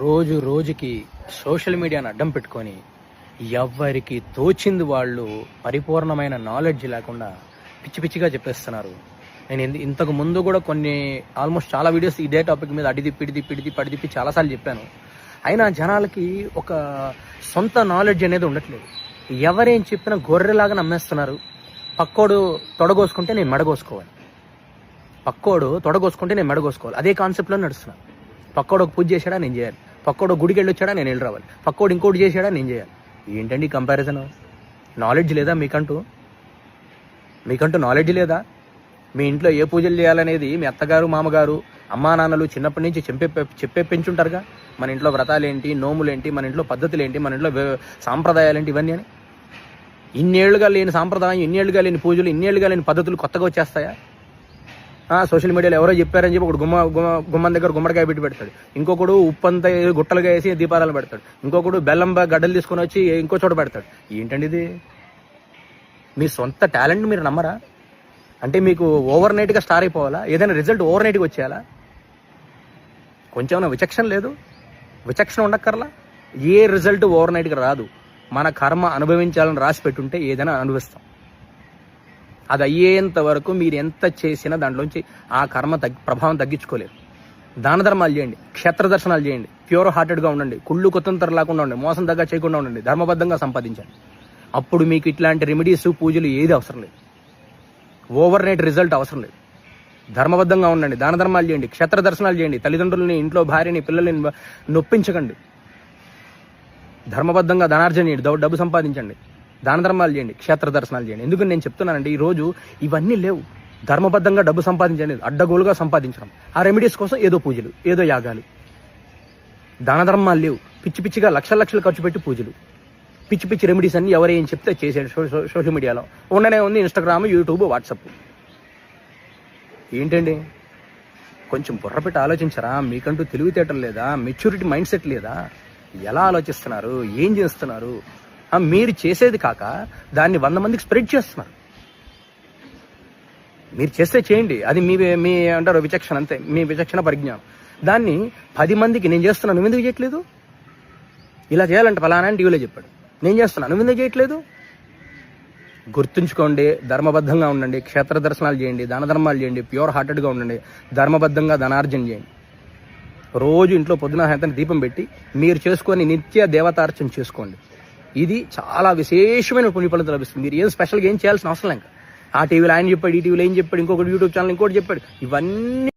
రోజు రోజుకి సోషల్ మీడియాను అడ్డం పెట్టుకొని ఎవరికి తోచింది వాళ్ళు పరిపూర్ణమైన నాలెడ్జ్ లేకుండా పిచ్చి పిచ్చిగా చెప్పేస్తున్నారు. నేను ఇంతకు ముందు కూడా కొన్ని ఆల్మోస్ట్ చాలా వీడియోస్ ఇదే టాపిక్ మీద పడిదిప్పి చాలాసార్లు చెప్పాను. అయినా జనాలకి ఒక సొంత నాలెడ్జ్ అనేది ఉండట్లేదు. ఎవరేం చెప్పినా గొర్రెలాగా నమ్మేస్తున్నారు. పక్కోడు తొడగోసుకుంటే నేను మెడగోసుకోవాలి, అదే కాన్సెప్ట్లో నడుస్తున్నాను. పక్కోడు ఒక పూజ చేశాడా నేను చేయాలి, పక్కోడు గుడికి వెళ్ళి వచ్చాడా నేను వెళ్ళి రావాలి, పక్కోడు ఇంకోటి చేశాడా నేను చేయాలి. ఏంటండి కంపారిజన్? నాలెడ్జ్ లేదా మీకంటూ నాలెడ్జ్ లేదా? మీ ఇంట్లో ఏ పూజలు చేయాలనేది మీ అత్తగారు మామగారు అమ్మా నాన్నలు చిన్నప్పటి నుంచి చెప్పే పెంచుంటారుగా. మన ఇంట్లో వ్రతాలేంటి, నోములేంటి, మన ఇంట్లో పద్ధతులేంటి, మన ఇంట్లో సాంప్రదాయాలేంటి, ఇవన్నీ అని. ఇన్నేళ్లుగా లేని సాంప్రదాయం, ఇన్నేళ్లుగా లేని పూజలు, ఇన్నేళ్లుగా లేని పద్ధతులు కొత్తగా వచ్చేస్తాయా? సోషల్ మీడియాలో ఎవరో చెప్పారని చెప్పి ఒకడు గుమ్మం దగ్గర గుమ్మడికాయ పెడతాడు, ఇంకొకడు ఉప్పంతా గుట్టలుగా వేసి దీపారాలు పెడతాడు, ఇంకొకడు బెల్లం గడ్డలు తీసుకొని వచ్చి ఇంకో చోట పెడతాడు. ఏంటండి ఇది? మీ సొంత టాలెంట్ మీరు నమ్మరా? అంటే మీకు ఓవర్ నైట్గా స్టార్ అయిపోవాలా? ఏదైనా రిజల్ట్ ఓవర్ నైట్గా వచ్చేయాలా? కొంచెం విచక్షణ లేదు? విచక్షణ ఉండక్కర్లా? ఏ రిజల్ట్ ఓవర్ నైట్గా రాదు. మన కర్మ అనుభవించాలని రాసి పెట్టుంటే ఏదైనా అనుభవిస్తాం. అది అయ్యేంత వరకు మీరు ఎంత చేసినా దాంట్లోంచి ఆ కర్మ ప్రభావం తగ్గించుకోలేరు. దాన ధర్మాలు చేయండి, క్షేత్ర దర్శనాలు చేయండి, ప్యూర్ హార్టెడ్గా ఉండండి, కుళ్ళు కొత్తంతర లేకుండా ఉండండి, మోసం దగ్గర చేయకుండా ఉండండి, ధర్మబద్ధంగా సంపాదించండి. అప్పుడు మీకు ఇట్లాంటి రెమెడీస్ పూజలు ఏది అవసరం లేదు. ఓవర్ నైట్ రిజల్ట్ అవసరం లేదు. ధర్మబద్ధంగా ఉండండి, దాన ధర్మాలు చేయండి, క్షేత్ర దర్శనాలు చేయండి, తల్లిదండ్రులని, ఇంట్లో భార్యని, పిల్లల్ని నొప్పించకండి, ధర్మబద్ధంగా ధనార్జన చేయండి, డబ్బు సంపాదించండి, దాన ధర్మాలు చేయండి, క్షేత్ర దర్శనాలు చేయండి. ఎందుకు నేను చెప్తున్నానంటే ఈరోజు ఇవన్నీ లేవు. ధర్మబద్ధంగా డబ్బు సంపాదించండి, అడ్డగోలుగా సంపాదించడం, ఆ రెమెడీస్ కోసం ఏదో పూజలు, ఏదో యాగాలు, దాన ధర్మాలు లేవు. పిచ్చిగా లక్షలు ఖర్చు పెట్టి పూజలు, పిచ్చి రెమెడీస్ అన్ని ఎవరేం చెప్తే చేసేది సోషల్ మీడియాలో ఉండనే ఉంది. Instagram, YouTube, WhatsApp. ఏంటండి? కొంచెం బుర్ర పెట్టి ఆలోచించరా? మీకంటూ తెలివితేటలు లేదా? మెచ్యూరిటీ మైండ్ సెట్ లేదా? ఎలా ఆలోచిస్తున్నారు? ఏం చేస్తున్నారు? మీరు చేసేది కాక దాన్ని 100 మందికి స్ప్రెడ్ చేస్తున్నారు. మీరు చేస్తే చేయండి, అది మీ అంటారు విచక్షణ, అంతే, మీ విచక్షణ పరిజ్ఞానం. దాన్ని 10 మందికి నేను చేస్తున్నాను, నువ్వు ఎందుకు చేయట్లేదు? ఇలా చేయాలంటే ఫలానా అని టీవీలో చెప్పాడు, నేను చేస్తున్నాను, నువ్వు ఎందుకు చేయట్లేదు? గుర్తుంచుకోండి, ధర్మబద్ధంగా ఉండండి, క్షేత్ర దర్శనాలు చేయండి, దాన ధర్మాలు చేయండి, ప్యూర్ హార్టెడ్గా ఉండండి, ధర్మబద్ధంగా ధనార్జన చేయండి. రోజు ఇంట్లో పొద్దున సాయంత్రం దీపం పెట్టి మీరు చేసుకొని నిత్య దేవతార్చన చేసుకోండి. ఇది చాలా విశేషమైన పుణ్యఫలితం లభిస్తుంది. మీరు ఏం స్పెషల్గా ఏం చేయాల్సిన అవసరం లేదు. ఆ టీవీలో ఆయన చెప్పాడు, ఈ టీవీలో ఏం చెప్పాడు, ఇంకొకటి యూట్యూబ్ ఛానల్ ఇంకోటి చెప్పాడు, ఇవన్నీ